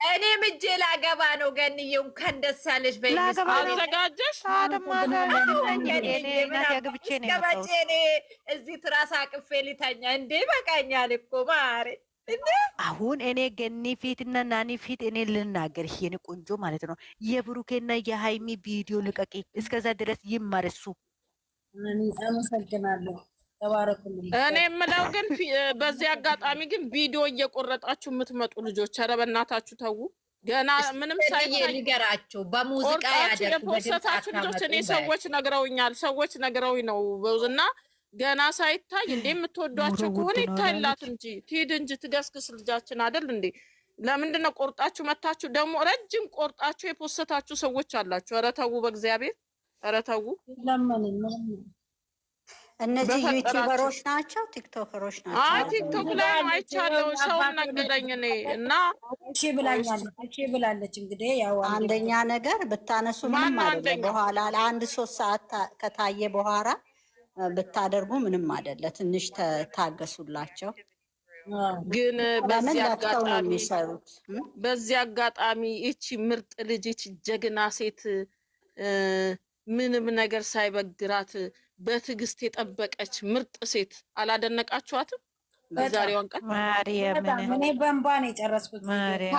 እኔም እጄ ላገባ ነው። ገንዬው እንኳን ደስ አለሽ። ላገባ ነው አዘጋጀሽ እኔ እዚህ ትራስ አቅፌ ሊተኛ እንዴ? በቃኛል እኮ ማሬ። አሁን እኔ ገኒ ፊትና ናኒ ፊት እኔ ልናገር ይሄን ቆንጆ ማለት ነው። የብሩኬና የሃይሚ ቪዲዮ ልቀቂ። እስከዛ ድረስ ይማርሱ። አመሰግናለሁ። ተባረኩልኝ። እኔ የምለው ግን በዚህ አጋጣሚ ግን ቪዲዮ እየቆረጣችሁ የምትመጡ ልጆች ኧረ በእናታችሁ ተዉ። ገና ምንም ሳይታይ ንገራቸው። በሙዚቃ ያደርጉ የፖስተታችሁ ልጆች እኔ ሰዎች ነግረውኛል። ሰዎች ነግረውኝ ነው እና ገና ሳይታይ እንዴ የምትወዷቸው ከሆነ ይታይላት እንጂ ትሂድ እንጂ ትገስግስ ልጃችን አይደል እንዴ? ለምንድን ነው ቆርጣችሁ መታችሁ ደግሞ ረጅም ቆርጣችሁ የፖስተታችሁ ሰዎች አላችሁ? ኧረ ተዉ በእግዚአብሔር ኧረ ተዉ። እነዚህ ዩቲዩበሮች ናቸው፣ ቲክቶከሮች ናቸው። አይ ቲክቶክ ላይ አይቻለሁ። ሰው ነገረኝ እኔ እና እሺ ብላለች። እንግዲህ ያው አንደኛ ነገር ብታነሱ ምንም አይደለም። በኋላ ለአንድ 3 ሰዓት ከታየ በኋላ ብታደርጉ ምንም አይደለ። ትንሽ ታገሱላቸው። ግን በዚህ አጋጣሚ እቺ ምርጥ ልጅ እቺ ጀግና ሴት ምንም ነገር ሳይበግራት በትዕግስት የጠበቀች ምርጥ ሴት አላደነቃችኋትም? በዛሬዋን ቀን እኔ በእንባ ነው የጨረስኩት።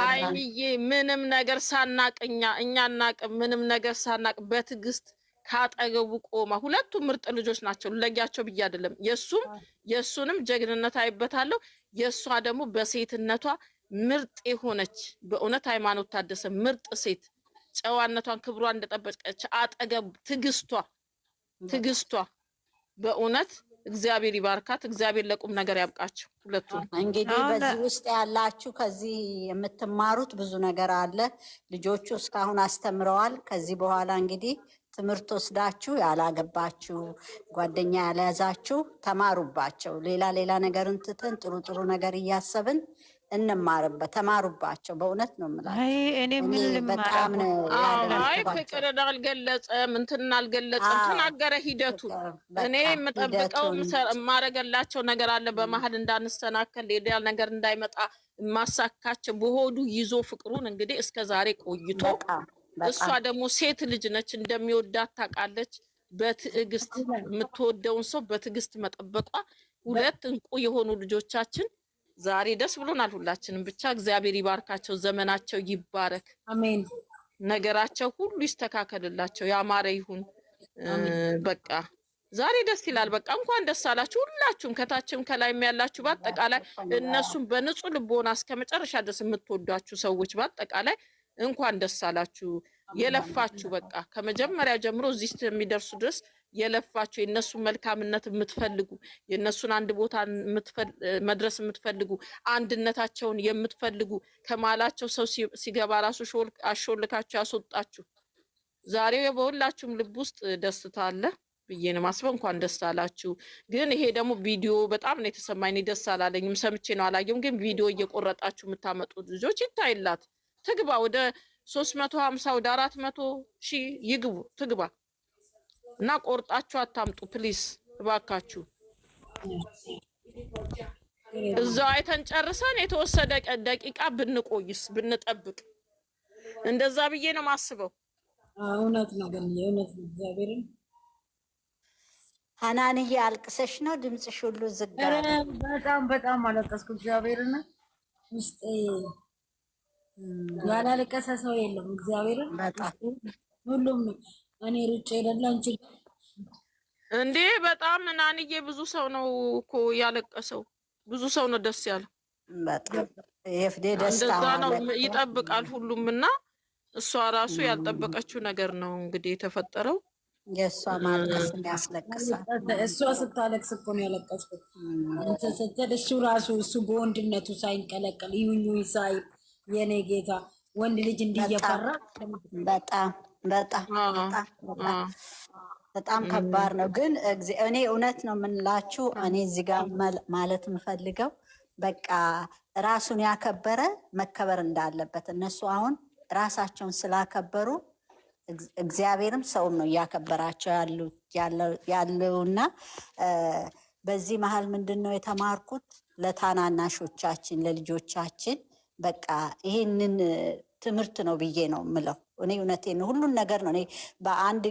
ሃይሚዬ ምንም ነገር ሳናቅኛ እኛ እናቅም ምንም ነገር ሳናቅ በትዕግስት ካጠገቡ ቆማ ሁለቱም ምርጥ ልጆች ናቸው። ለጊያቸው ብዬ አይደለም። የሱንም ጀግንነት አይበታለሁ። የሷ ደግሞ በሴትነቷ ምርጥ የሆነች በእውነት ሃይማኖት ታደሰ ምርጥ ሴት ጨዋነቷን ክብሯን እንደጠበቀች አጠገብ ትግስቷ በእውነት እግዚአብሔር ይባርካት። እግዚአብሔር ለቁም ነገር ያብቃቸው ሁለቱም። እንግዲህ በዚህ ውስጥ ያላችሁ ከዚህ የምትማሩት ብዙ ነገር አለ። ልጆቹ እስካሁን አስተምረዋል። ከዚህ በኋላ እንግዲህ ትምህርት ወስዳችሁ ያላገባችሁ ጓደኛ ያልያዛችሁ ተማሩባቸው። ሌላ ነገርን ትተን ጥሩ ነገር እያሰብን እንማርበት። ተማሩባቸው። በእውነት ነው የምላችሁ። በጣም ነው ፍቅርን አልገለጸም እንትን አልገለጸም፣ ተናገረ ሂደቱ። እኔ የምጠብቀው የማረገላቸው ነገር አለ። በመሀል እንዳንሰናከል ሌላ ነገር እንዳይመጣ ማሳካቸው በሆዱ ይዞ ፍቅሩን እንግዲህ እስከ ዛሬ ቆይቶ እሷ ደግሞ ሴት ልጅ ነች፣ እንደሚወዳት ታውቃለች። በትዕግስት የምትወደውን ሰው በትዕግስት መጠበቋ ሁለት እንቁ የሆኑ ልጆቻችን ዛሬ ደስ ብሎናል ሁላችንም። ብቻ እግዚአብሔር ይባርካቸው፣ ዘመናቸው ይባረክ፣ አሜን። ነገራቸው ሁሉ ይስተካከልላቸው፣ ያማረ ይሁን። በቃ ዛሬ ደስ ይላል። በቃ እንኳን ደስ አላችሁ ሁላችሁም፣ ከታችም ከላይም ያላችሁ በአጠቃላይ እነሱም በንጹህ ልቦና እስከ መጨረሻ ድረስ የምትወዷችሁ ሰዎች በአጠቃላይ እንኳን ደስ አላችሁ። የለፋችሁ በቃ ከመጀመሪያ ጀምሮ እዚህ የሚደርሱ ድረስ የለፋችሁ የነሱን መልካምነት የምትፈልጉ የነሱን አንድ ቦታ መድረስ የምትፈልጉ አንድነታቸውን የምትፈልጉ ከማላቸው ሰው ሲገባ ራሱ አሾልካችሁ ያስወጣችሁ ዛሬ በሁላችሁም ልብ ውስጥ ደስታ አለ ብዬ ነው ማስበው። እንኳን ደስ አላችሁ። ግን ይሄ ደግሞ ቪዲዮ በጣም ነው የተሰማኝ። እኔ ደስ አላለኝም፣ ሰምቼ ነው አላየሁም። ግን ቪዲዮ እየቆረጣችሁ የምታመጡት ልጆች ይታይላት፣ ትግባ ወደ 350 ወደ 400 ሺህ ይግቡ፣ ትግባ እና ቆርጣችሁ አታምጡ ፕሊስ እባካችሁ። እዛው አይተን ጨርሰን የተወሰደ ደቂቃ ብንቆይስ ብንጠብቅ፣ እንደዛ ብዬ ነው ማስበው። እውነት ነው ግን የእውነት ነው። እግዚአብሔርን ሀናንዬ አልቅሰሽ ነው ድምፅሽ ሁሉ ዝጋ። በጣም አለቀስኩ። እግዚአብሔርን ውስጥ ያላለቀሰ ሰው የለም። እግዚአብሔርን ሁሉም እኔ ሩጬ አይደለ አንቺ እንዴ በጣም ናንዬ ብዙ ሰው ነው እኮ ያለቀሰው፣ ብዙ ሰው ነው ደስ ያለው። በጣም የፍዴ ደስታ ነው ይጠብቃል ሁሉም እና እሷ ራሱ ያልጠበቀችው ነገር ነው እንግዲህ የተፈጠረው። የእሷ ማልቀስ ያስለቅሳል። እሷ ስታለቅስ እኮ ነው ያለቀስኩት። እንትን ስትል እሱ ራሱ እሱ በወንድነቱ ሳይንቀለቀል ይሁኝ ሳይ የኔ ጌታ ወንድ ልጅ እንዲየፈራ በጣም ከባድ ነው። ግን እኔ እውነት ነው የምንላችሁ። እኔ እዚህ ጋር ማለት የምፈልገው በቃ ራሱን ያከበረ መከበር እንዳለበት እነሱ አሁን ራሳቸውን ስላከበሩ እግዚአብሔርም ሰውም ነው እያከበራቸው ያለውና በዚህ መሀል ምንድን ነው የተማርኩት ለታናናሾቻችን ለልጆቻችን በቃ ይሄንን ትምህርት ነው ብዬ ነው ምለው። እኔ እውነቴን ነው፣ ሁሉን ነገር ነው። እኔ በአንድ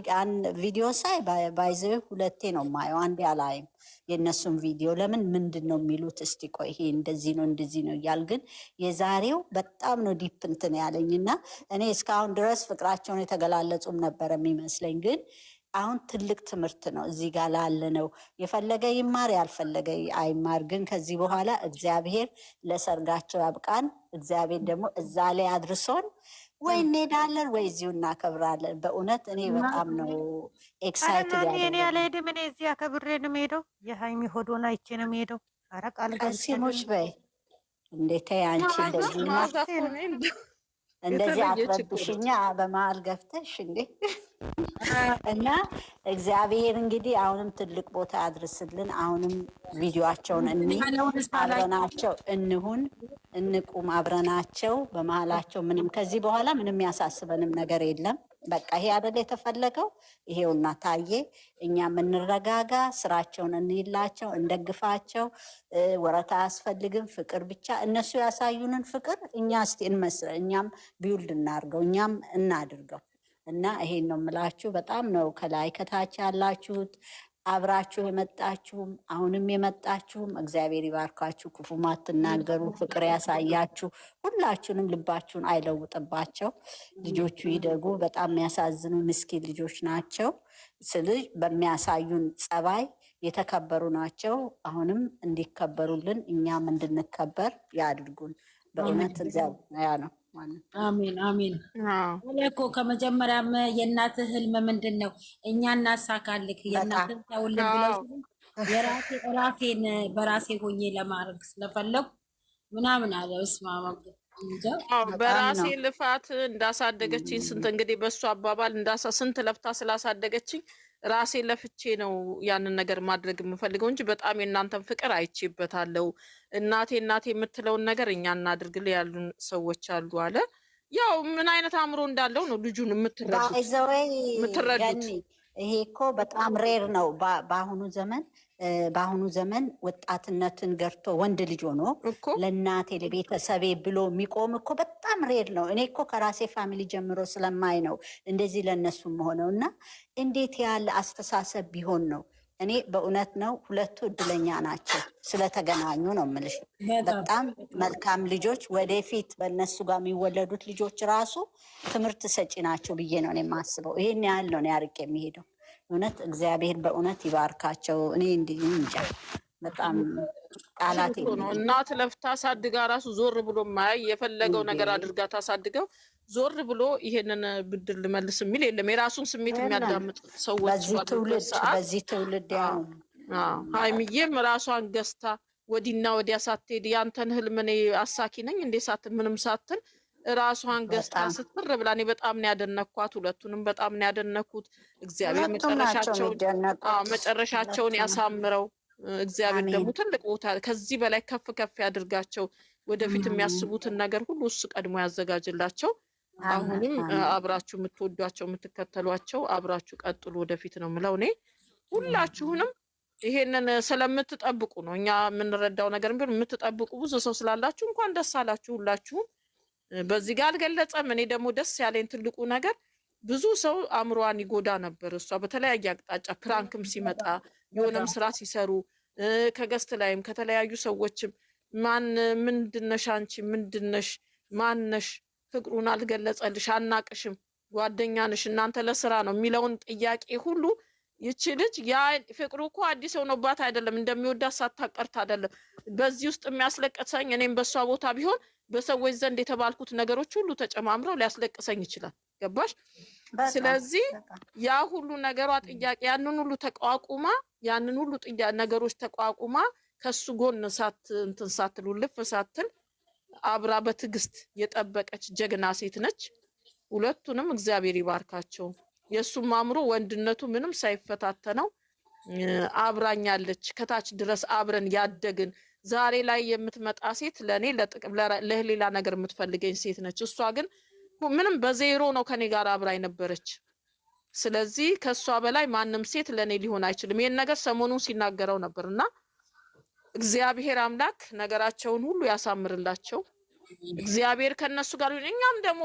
ቪዲዮ ሳይ ባይዘው ሁለቴ ነው ማየው፣ አንዴ አላይም የእነሱን ቪዲዮ። ለምን ምንድን ነው የሚሉት? እስቲ ቆይ ይሄ እንደዚህ ነው እንደዚህ ነው እያል። ግን የዛሬው በጣም ነው ዲፕ እንትን ያለኝ እና እኔ እስካሁን ድረስ ፍቅራቸውን የተገላለጹም ነበረ የሚመስለኝ። ግን አሁን ትልቅ ትምህርት ነው እዚህ ጋር ላለ ነው። የፈለገ ይማር ያልፈለገ አይማር፣ ግን ከዚህ በኋላ እግዚአብሔር ለሰርጋቸው ያብቃን። እግዚአብሔር ደግሞ እዛ ላይ አድርሶን ወይ እንሄዳለን ወይ እዚሁ እናከብራለን። በእውነት እኔ በጣም ነው ኤክሳይትድ ያለ እኔ አልሄድም። እኔ እዚህ አከብሬ ነው የምሄደው። የሀይሚ ሆዶን አይቼ ነው የምሄደው። ኧረ ቃል ቀሲሞች በይ እንዴት አንቺ እንደዚህ አትረብሽኛ በመሀል ገብተሽ እንዴ። እና እግዚአብሔር እንግዲህ አሁንም ትልቅ ቦታ ያድርስልን። አሁንም ቪዲዮአቸውን አብረናቸው እንሁን፣ እንቁም አብረናቸው በመሀላቸው። ምንም ከዚህ በኋላ ምንም ያሳስበንም ነገር የለም። በቃ ይሄ አይደል የተፈለገው። ይሄውና ታየ። እኛ የምንረጋጋ፣ ስራቸውን እንይላቸው፣ እንደግፋቸው። ወረታ አያስፈልግም። ፍቅር ብቻ እነሱ ያሳዩንን ፍቅር እኛ እስቲ እንመስል፣ እኛም ቢውልድ እናርገው፣ እኛም እናድርገው። እና ይሄን ነው የምላችሁ። በጣም ነው ከላይ ከታች ያላችሁት አብራችሁ የመጣችሁም አሁንም የመጣችሁም እግዚአብሔር ይባርካችሁ። ክፉ ማትናገሩ፣ ፍቅር ያሳያችሁ። ሁላችሁንም ልባችሁን አይለውጥባቸው። ልጆቹ ይደጉ። በጣም የሚያሳዝኑ ምስኪን ልጆች ናቸው። ስለዚህ በሚያሳዩን ጸባይ የተከበሩ ናቸው። አሁንም እንዲከበሩልን እኛም እንድንከበር ያድርጉን። በእውነት እግዚአብሔር ያ ነው። አሜን አሜን። እኮ ከመጀመሪያም የእናት ህልም ምንድን ነው? እኛ እናሳካልክ የእናትን ተውልን ብለው ራሴን በራሴ ሆኜ ለማድረግ ስለፈለጉ ምናምን አለ። በራሴ ልፋት እንዳሳደገችኝ ስንት እንግዲህ በእሱ አባባል ስንት ለፍታ ስላሳደገችኝ ራሴ ለፍቼ ነው ያንን ነገር ማድረግ የምፈልገው እንጂ በጣም የእናንተን ፍቅር አይቼበታለሁ። እናቴ የምትለውን ነገር እኛ እናድርግልህ ያሉን ሰዎች አሉ አለ። ያው ምን አይነት አእምሮ እንዳለው ነው ልጁን የምትረዱት። ይሄ እኮ በጣም ሬር ነው በአሁኑ ዘመን ወጣትነትን ገርቶ ወንድ ልጅ ሆኖ ለእናቴ ለቤተሰቤ ብሎ የሚቆም እኮ በጣም ሬር ነው። እኔ እኮ ከራሴ ፋሚሊ ጀምሮ ስለማይ ነው እንደዚህ ለእነሱም ሆነው እና እንዴት ያለ አስተሳሰብ ቢሆን ነው። እኔ በእውነት ነው ሁለቱ እድለኛ ናቸው ስለተገናኙ ነው የምልሽ። በጣም መልካም ልጆች፣ ወደፊት በእነሱ ጋር የሚወለዱት ልጆች ራሱ ትምህርት ሰጪ ናቸው ብዬ ነው የማስበው። ይሄን ያህል ነው ያርቅ የሚሄደው። እውነት እግዚአብሔር በእውነት ይባርካቸው። እኔ እንዲህ እንጃ በጣም ቃላት ነው። እናት ለፍታ አሳድጋ ራሱ ዞር ብሎ ማይ የፈለገው ነገር አድርጋ ታሳድገው ዞር ብሎ ይሄንን ብድር ልመልስ የሚል የለም። የራሱን ስሜት የሚያዳምጥ ሰዎች በዚህ ትውልድ ያው ሀይሚዬም ራሷን ገዝታ ወዲና ወዲያ ሳትሄድ ያንተን ህልም እኔ አሳኪ ነኝ እንዴ ሳትል ምንም ሳትል ራሷን ገዝታ ስትር ብላ እኔ በጣም ነው ያደነኳት። ሁለቱንም በጣም ነው ያደነኩት። እግዚአብሔር መጨረሻቸውን ያሳምረው። እግዚአብሔር ደግሞ ትልቅ ቦታ ከዚህ በላይ ከፍ ከፍ ያድርጋቸው። ወደፊት የሚያስቡትን ነገር ሁሉ እሱ ቀድሞ ያዘጋጅላቸው። አሁንም አብራችሁ የምትወዷቸው የምትከተሏቸው አብራችሁ ቀጥሉ ወደፊት ነው የምለው። እኔ ሁላችሁንም ይሄንን ስለምትጠብቁ ነው እኛ የምንረዳው ነገር ቢሆን የምትጠብቁ ብዙ ሰው ስላላችሁ እንኳን ደስ አላችሁ ሁላችሁም። በዚህ ጋር አልገለጸም። እኔ ደግሞ ደስ ያለኝ ትልቁ ነገር ብዙ ሰው አእምሯን ይጎዳ ነበር። እሷ በተለያየ አቅጣጫ ፕራንክም ሲመጣ የሆነም ስራ ሲሰሩ ከገስት ላይም ከተለያዩ ሰዎችም ምንድነሽ አንቺ ምንድነሽ ማነሽ ፍቅሩን አልገለጸልሽ አናቅሽም ጓደኛ ነሽ እናንተ ለስራ ነው የሚለውን ጥያቄ ሁሉ ይቺ ልጅ ያ ፍቅሩ እኮ አዲስ ሆኖባት አይደለም እንደሚወዳት ሳታቀርት አይደለም። በዚህ ውስጥ የሚያስለቅሰኝ እኔም በሷ ቦታ ቢሆን በሰዎች ዘንድ የተባልኩት ነገሮች ሁሉ ተጨማምረው ሊያስለቅሰኝ ይችላል። ገባሽ? ስለዚህ ያ ሁሉ ነገሯ ጥያቄ ያንን ሁሉ ተቋቁማ ያንን ሁሉ ነገሮች ተቋቁማ ከሱ ጎን ሳትል ልፍ ሳትል አብራ በትዕግስት የጠበቀች ጀግና ሴት ነች። ሁለቱንም እግዚአብሔር ይባርካቸው። የሱም አእምሮ ወንድነቱ ምንም ሳይፈታተነው አብራኛለች ከታች ድረስ አብረን ያደግን። ዛሬ ላይ የምትመጣ ሴት ለኔ ለሌላ ነገር የምትፈልገኝ ሴት ነች። እሷ ግን ምንም በዜሮ ነው ከኔ ጋር አብራ የነበረች። ስለዚህ ከሷ በላይ ማንም ሴት ለኔ ሊሆን አይችልም። ይሄን ነገር ሰሞኑን ሲናገረው ነበርና እግዚአብሔር አምላክ ነገራቸውን ሁሉ ያሳምርላቸው። እግዚአብሔር ከነሱ ጋር ይሁን። እኛም ደግሞ